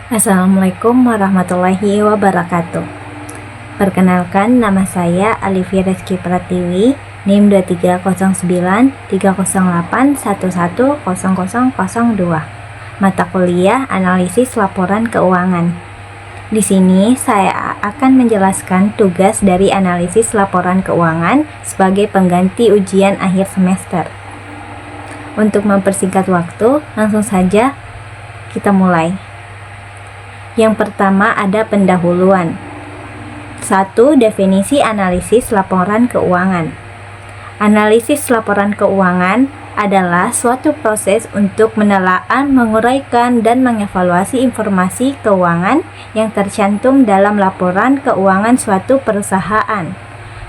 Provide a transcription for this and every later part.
Assalamualaikum warahmatullahi wabarakatuh. Perkenalkan, nama saya Alivia Rizky Pratiwi, NIM 23093081100002. Mata kuliah Analisis Laporan Keuangan. Di sini saya akan menjelaskan tugas dari analisis laporan keuangan sebagai pengganti ujian akhir semester. Untuk mempersingkat waktu, langsung saja kita mulai. Yang pertama ada pendahuluan. 1. Definisi analisis laporan keuangan. Analisis laporan keuangan adalah suatu proses untuk menelaah, menguraikan, dan mengevaluasi informasi keuangan yang tercantum dalam laporan keuangan suatu perusahaan.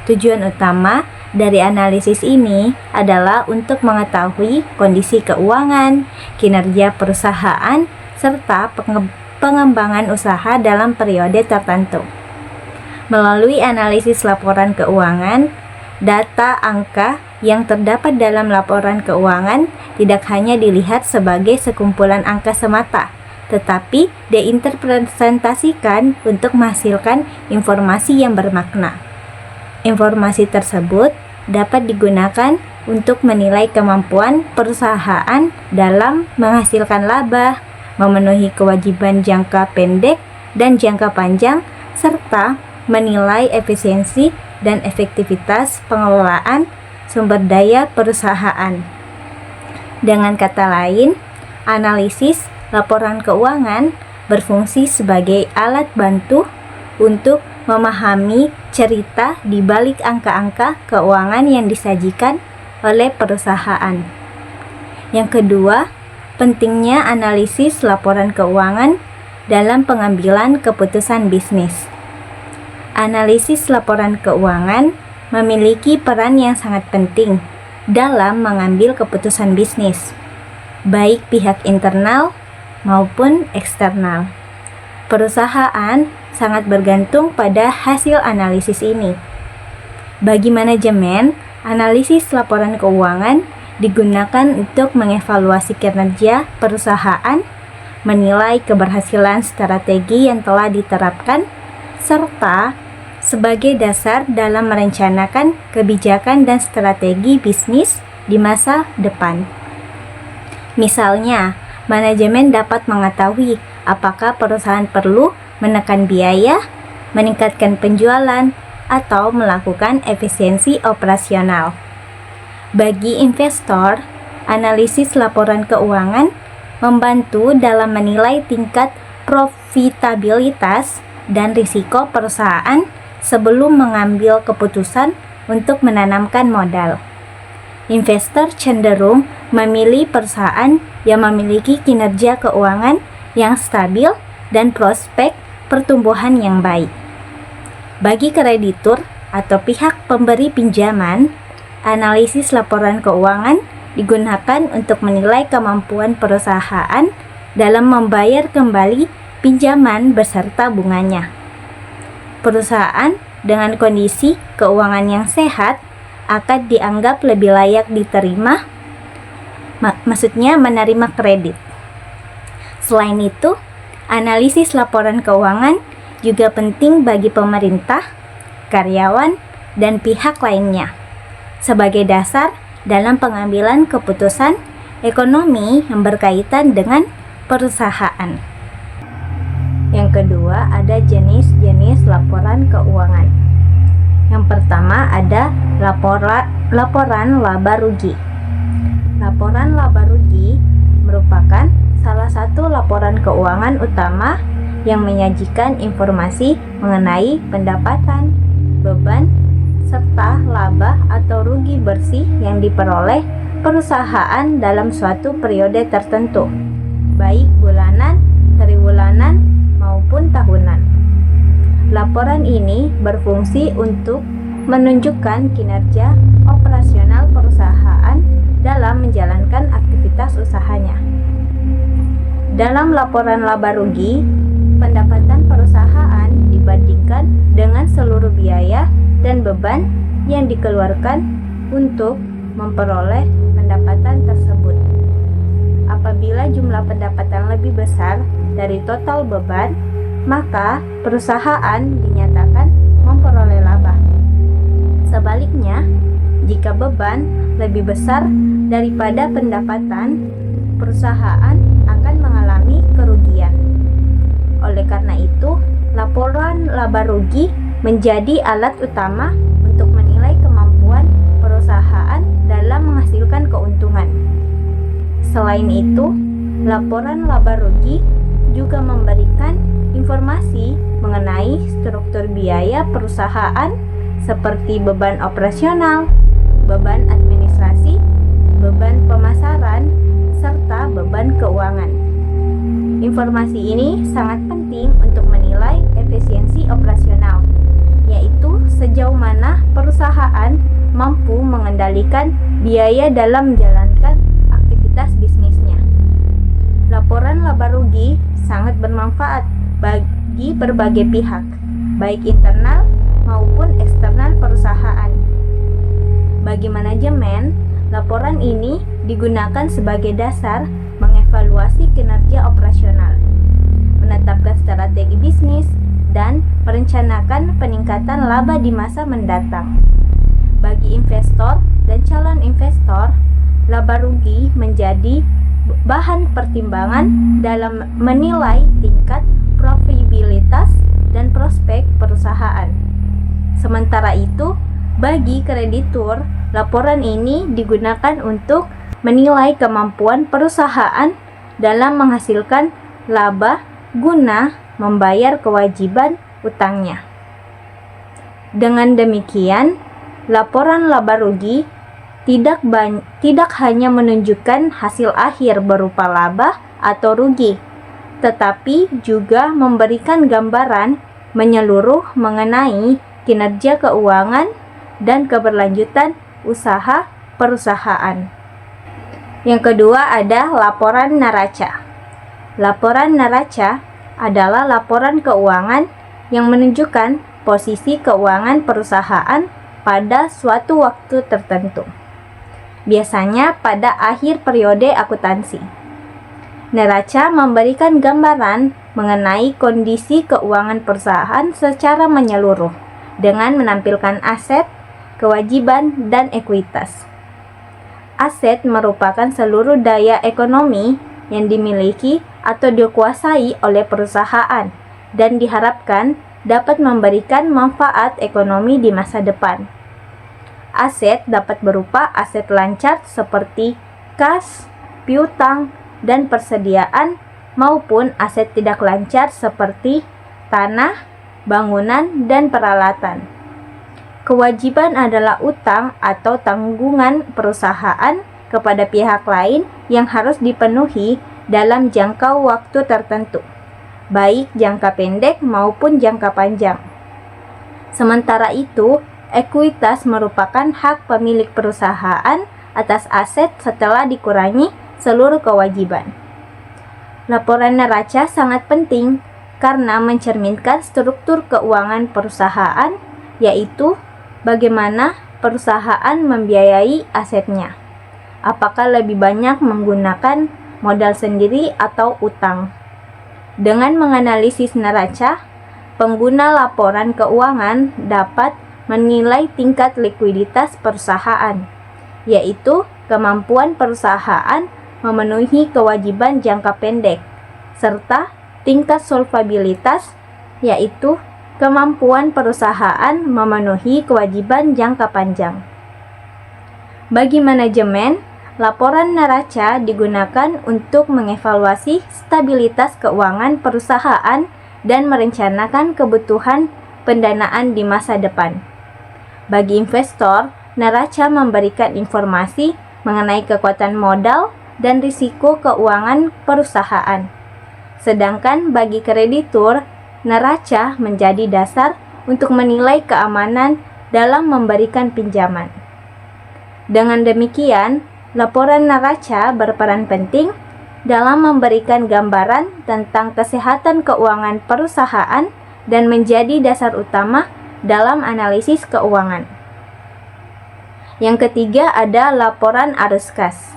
Tujuan utama dari analisis ini adalah untuk mengetahui kondisi keuangan, kinerja perusahaan, serta pengembangan usaha dalam periode tertentu. Melalui analisis laporan keuangan, data angka yang terdapat dalam laporan keuangan tidak hanya dilihat sebagai sekumpulan angka semata, tetapi diinterpretasikan untuk menghasilkan informasi yang bermakna. Informasi tersebut dapat digunakan untuk menilai kemampuan perusahaan dalam menghasilkan laba, memenuhi kewajiban jangka pendek dan jangka panjang, serta menilai efisiensi dan efektivitas pengelolaan sumber daya perusahaan. Dengan kata lain, analisis laporan keuangan berfungsi sebagai alat bantu untuk memahami cerita di balik angka-angka keuangan yang disajikan oleh perusahaan. Yang kedua, pentingnya analisis laporan keuangan dalam pengambilan keputusan bisnis. Analisis laporan keuangan memiliki peran yang sangat penting dalam mengambil keputusan bisnis, baik pihak internal maupun eksternal. Perusahaan sangat bergantung pada hasil analisis ini. Bagi manajemen, analisis laporan keuangan digunakan untuk mengevaluasi kinerja perusahaan, menilai keberhasilan strategi yang telah diterapkan, serta sebagai dasar dalam merencanakan kebijakan dan strategi bisnis di masa depan. Misalnya, manajemen dapat mengetahui apakah perusahaan perlu menekan biaya, meningkatkan penjualan, atau melakukan efisiensi operasional. Bagi investor, analisis laporan keuangan membantu dalam menilai tingkat profitabilitas dan risiko perusahaan sebelum mengambil keputusan untuk menanamkan modal. Investor cenderung memilih perusahaan yang memiliki kinerja keuangan yang stabil dan prospek pertumbuhan yang baik. Bagi kreditur atau pihak pemberi pinjaman, analisis laporan keuangan digunakan untuk menilai kemampuan perusahaan dalam membayar kembali pinjaman beserta bunganya. Perusahaan dengan kondisi keuangan yang sehat akan dianggap lebih layak diterima, maksudnya menerima kredit. Selain itu, analisis laporan keuangan juga penting bagi pemerintah, karyawan, dan pihak lainnya sebagai dasar dalam pengambilan keputusan ekonomi yang berkaitan dengan perusahaan. Yang kedua, ada jenis-jenis laporan keuangan. Yang pertama ada laporan laba rugi. Laporan laba rugi merupakan salah satu laporan keuangan utama yang menyajikan informasi mengenai pendapatan, beban, serta laba atau rugi bersih yang diperoleh perusahaan dalam suatu periode tertentu, baik bulanan, triwulan, maupun tahunan. Laporan ini berfungsi untuk menunjukkan kinerja operasional perusahaan dalam menjalankan aktivitas usahanya. Dalam laporan laba rugi, pendapatan perusahaan dibandingkan dengan seluruh biaya dan beban yang dikeluarkan untuk memperoleh pendapatan tersebut. Apabila jumlah pendapatan lebih besar dari total beban, maka perusahaan dinyatakan memperoleh laba. Sebaliknya, jika beban lebih besar daripada pendapatan, perusahaan akan mengalami kerugian. Oleh karena itu, laporan laba rugi menjadi alat utama untuk menilai kemampuan perusahaan dalam menghasilkan keuntungan. Selain itu, laporan laba rugi juga memberikan informasi mengenai struktur biaya perusahaan seperti beban operasional, beban administrasi, beban pemasaran, serta beban keuangan. Informasi ini sangat penting untuk menilai efisiensi operasional, yaitu sejauh mana perusahaan mampu mengendalikan biaya dalam menjalankan aktivitas bisnisnya. Laporan laba rugi sangat bermanfaat bagi berbagai pihak, baik internal maupun eksternal perusahaan. Bagi manajemen, laporan ini digunakan sebagai dasar mengevaluasi kinerja operasional, menetapkan strategi bisnis, dan merencanakan peningkatan laba di masa mendatang. Bagi investor dan calon investor, laba rugi menjadi bahan pertimbangan dalam menilai tingkat profitabilitas dan prospek perusahaan. Sementara itu, bagi kreditur, laporan ini digunakan untuk menilai kemampuan perusahaan dalam menghasilkan laba guna membayar kewajiban utangnya. Dengan demikian, laporan laba rugi tidak hanya menunjukkan hasil akhir berupa laba atau rugi, tetapi juga memberikan gambaran menyeluruh mengenai kinerja keuangan dan keberlanjutan usaha perusahaan. Yang kedua ada laporan neraca. Laporan neraca adalah laporan keuangan yang menunjukkan posisi keuangan perusahaan pada suatu waktu tertentu, biasanya pada akhir periode akuntansi. Neraca memberikan gambaran mengenai kondisi keuangan perusahaan secara menyeluruh dengan menampilkan aset, kewajiban, dan ekuitas. Aset merupakan seluruh daya ekonomi yang dimiliki atau dikuasai oleh perusahaan dan diharapkan dapat memberikan manfaat ekonomi di masa depan. Aset dapat berupa aset lancar seperti kas, piutang, dan persediaan, maupun aset tidak lancar seperti tanah, bangunan, dan peralatan. Kewajiban adalah utang atau tanggungan perusahaan kepada pihak lain yang harus dipenuhi dalam jangka waktu tertentu, baik jangka pendek maupun jangka panjang. Sementara itu, ekuitas merupakan hak pemilik perusahaan atas aset setelah dikurangi seluruh kewajiban. Laporan neraca sangat penting karena mencerminkan struktur keuangan perusahaan, yaitu bagaimana perusahaan membiayai asetnya. Apakah lebih banyak menggunakan modal sendiri atau utang? Dengan menganalisis neraca, pengguna laporan keuangan dapat menilai tingkat likuiditas perusahaan, yaitu kemampuan perusahaan memenuhi kewajiban jangka pendek, serta tingkat solvabilitas, yaitu kemampuan perusahaan memenuhi kewajiban jangka panjang. Bagi manajemen, laporan neraca digunakan untuk mengevaluasi stabilitas keuangan perusahaan dan merencanakan kebutuhan pendanaan di masa depan. Bagi investor, neraca memberikan informasi mengenai kekuatan modal dan risiko keuangan perusahaan. Sedangkan bagi kreditur, neraca menjadi dasar untuk menilai keamanan dalam memberikan pinjaman. Dengan demikian, laporan neraca berperan penting dalam memberikan gambaran tentang kesehatan keuangan perusahaan dan menjadi dasar utama dalam analisis keuangan. Yang ketiga ada laporan arus kas.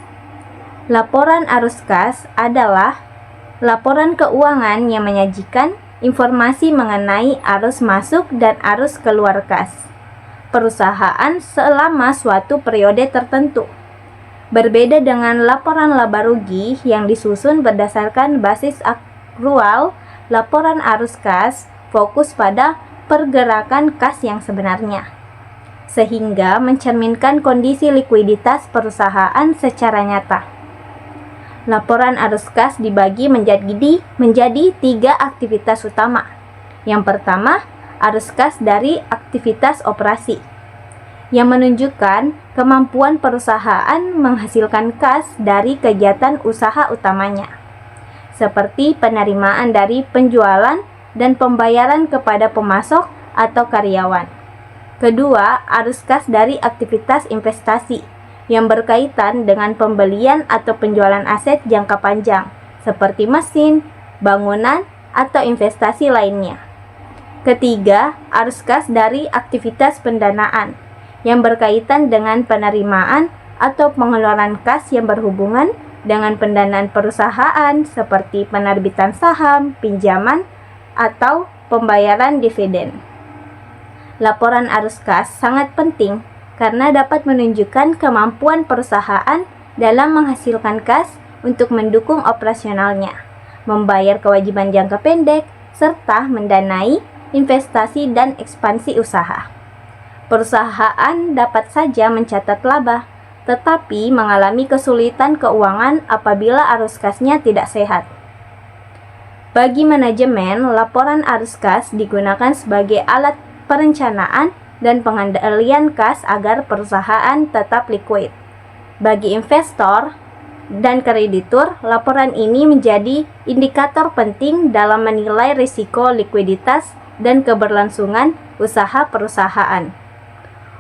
Laporan arus kas adalah Laporan keuangan yang menyajikan informasi mengenai arus masuk dan arus keluar kas perusahaan selama suatu periode tertentu. Berbeda dengan laporan laba rugi yang disusun berdasarkan basis akrual, laporan arus kas fokus pada pergerakan kas yang sebenarnya, sehingga mencerminkan kondisi likuiditas perusahaan secara nyata. Laporan arus kas dibagi menjadi 3 aktivitas utama. Yang pertama, arus kas dari aktivitas operasi, yang menunjukkan kemampuan perusahaan menghasilkan kas dari kegiatan usaha utamanya, seperti penerimaan dari penjualan dan pembayaran kepada pemasok atau karyawan. Kedua, arus kas dari aktivitas investasi, yang berkaitan dengan pembelian atau penjualan aset jangka panjang, seperti mesin, bangunan, atau investasi lainnya. Ketiga, arus kas dari aktivitas pendanaan, yang berkaitan dengan penerimaan atau pengeluaran kas yang berhubungan dengan pendanaan perusahaan, seperti penerbitan saham, pinjaman, atau pembayaran dividen. Laporan arus kas sangat penting karena dapat menunjukkan kemampuan perusahaan dalam menghasilkan kas untuk mendukung operasionalnya, membayar kewajiban jangka pendek, serta mendanai investasi dan ekspansi usaha. Perusahaan dapat saja mencatat laba, tetapi mengalami kesulitan keuangan apabila arus kasnya tidak sehat. Bagi manajemen, laporan arus kas digunakan sebagai alat perencanaan dan pengendalian kas agar perusahaan tetap liquid. Bagi investor dan kreditur, laporan ini menjadi indikator penting dalam menilai risiko likuiditas dan keberlangsungan usaha perusahaan.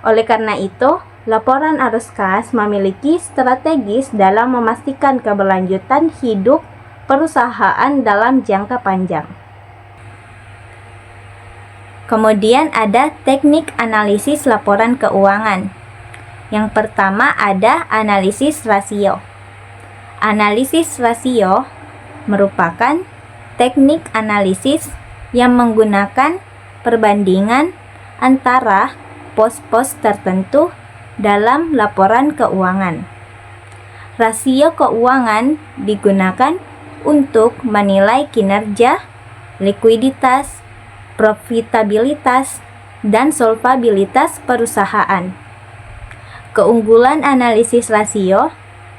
Oleh karena itu, laporan arus kas memiliki strategis dalam memastikan keberlanjutan hidup perusahaan dalam jangka panjang. Kemudian ada teknik analisis laporan keuangan. Yang pertama ada analisis rasio. Analisis rasio merupakan teknik analisis yang menggunakan perbandingan antara pos-pos tertentu dalam laporan keuangan. Rasio keuangan digunakan untuk menilai kinerja, likuiditas, profitabilitas, dan solvabilitas perusahaan. Keunggulan analisis rasio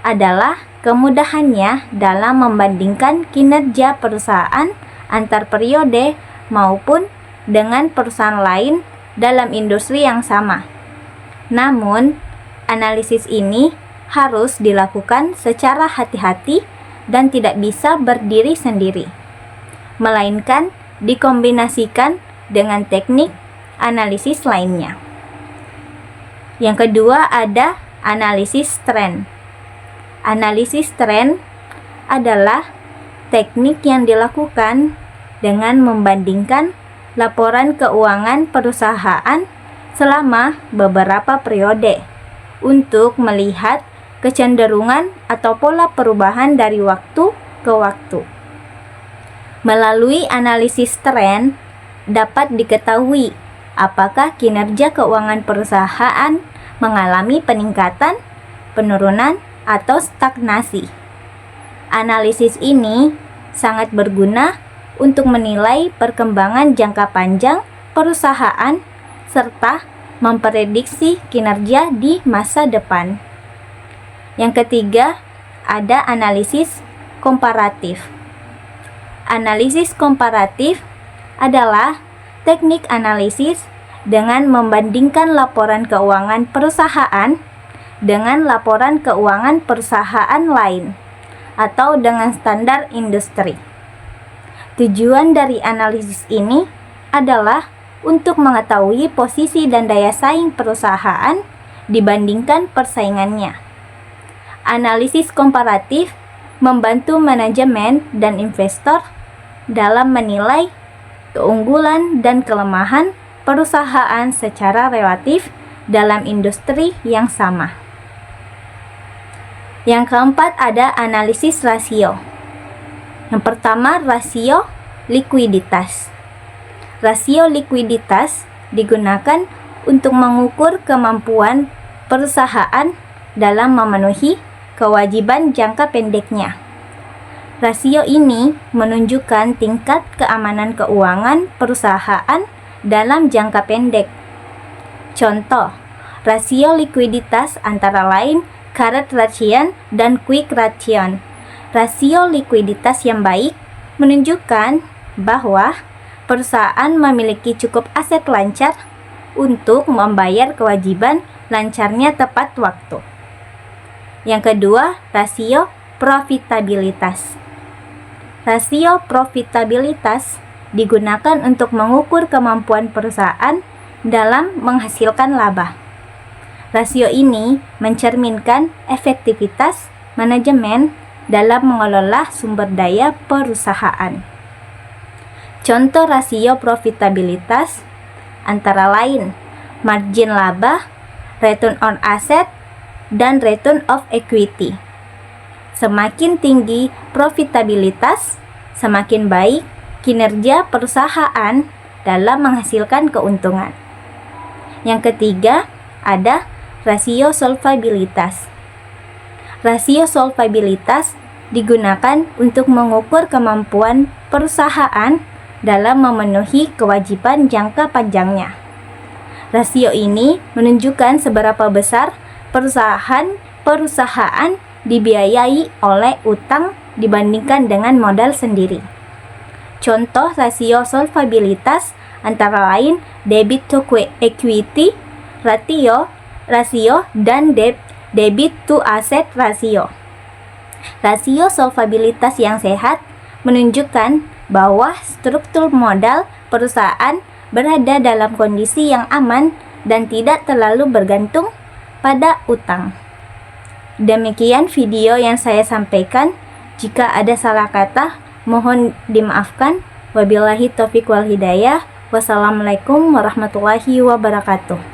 adalah kemudahannya dalam membandingkan kinerja perusahaan antar periode maupun dengan perusahaan lain dalam industri yang sama. Namun, analisis ini harus dilakukan secara hati-hati dan tidak bisa berdiri sendiri, melainkan dikombinasikan dengan teknik analisis lainnya. Yang kedua ada analisis tren. Analisis tren adalah teknik yang dilakukan dengan membandingkan laporan keuangan perusahaan selama beberapa periode untuk melihat kecenderungan atau pola perubahan dari waktu ke waktu. Melalui analisis tren dapat diketahui apakah kinerja keuangan perusahaan mengalami peningkatan, penurunan, atau stagnasi. Analisis ini sangat berguna untuk menilai perkembangan jangka panjang perusahaan serta memprediksi kinerja di masa depan. Yang ketiga, ada analisis komparatif. Analisis komparatif adalah teknik analisis dengan membandingkan laporan keuangan perusahaan dengan laporan keuangan perusahaan lain atau dengan standar industri. Tujuan dari analisis ini adalah untuk mengetahui posisi dan daya saing perusahaan dibandingkan persaingannya. Analisis komparatif membantu manajemen dan investor dalam menilai keunggulan dan kelemahan perusahaan secara relatif dalam industri yang sama. Yang keempat ada analisis rasio. Yang pertama, rasio likuiditas. Rasio likuiditas digunakan untuk mengukur kemampuan perusahaan dalam memenuhi kewajiban jangka pendeknya. Rasio ini menunjukkan tingkat keamanan keuangan perusahaan dalam jangka pendek. Contoh, rasio likuiditas antara lain current ratio dan quick ratio. Rasio likuiditas yang baik menunjukkan bahwa perusahaan memiliki cukup aset lancar untuk membayar kewajiban lancarnya tepat waktu. Yang kedua, rasio profitabilitas. Rasio profitabilitas digunakan untuk mengukur kemampuan perusahaan dalam menghasilkan laba. Rasio ini mencerminkan efektivitas manajemen dalam mengelola sumber daya perusahaan. Contoh rasio profitabilitas antara lain margin laba, return on asset, dan return of equity. Semakin tinggi profitabilitas, semakin baik kinerja perusahaan dalam menghasilkan keuntungan. Yang ketiga, ada rasio solvabilitas. Rasio solvabilitas digunakan untuk mengukur kemampuan perusahaan dalam memenuhi kewajiban jangka panjangnya. Rasio ini menunjukkan seberapa besar perusahaan dibiayai oleh utang dibandingkan dengan modal sendiri. Contoh rasio solvabilitas antara lain debit to equity rasio dan debit to asset rasio. Rasio solvabilitas yang sehat menunjukkan bahwa struktur modal perusahaan berada dalam kondisi yang aman dan tidak terlalu bergantung pada utang. Demikian video yang saya sampaikan. Jika ada salah kata, mohon dimaafkan. Wabillahi taufiq wal hidayah. Wassalamualaikum warahmatullahi wabarakatuh.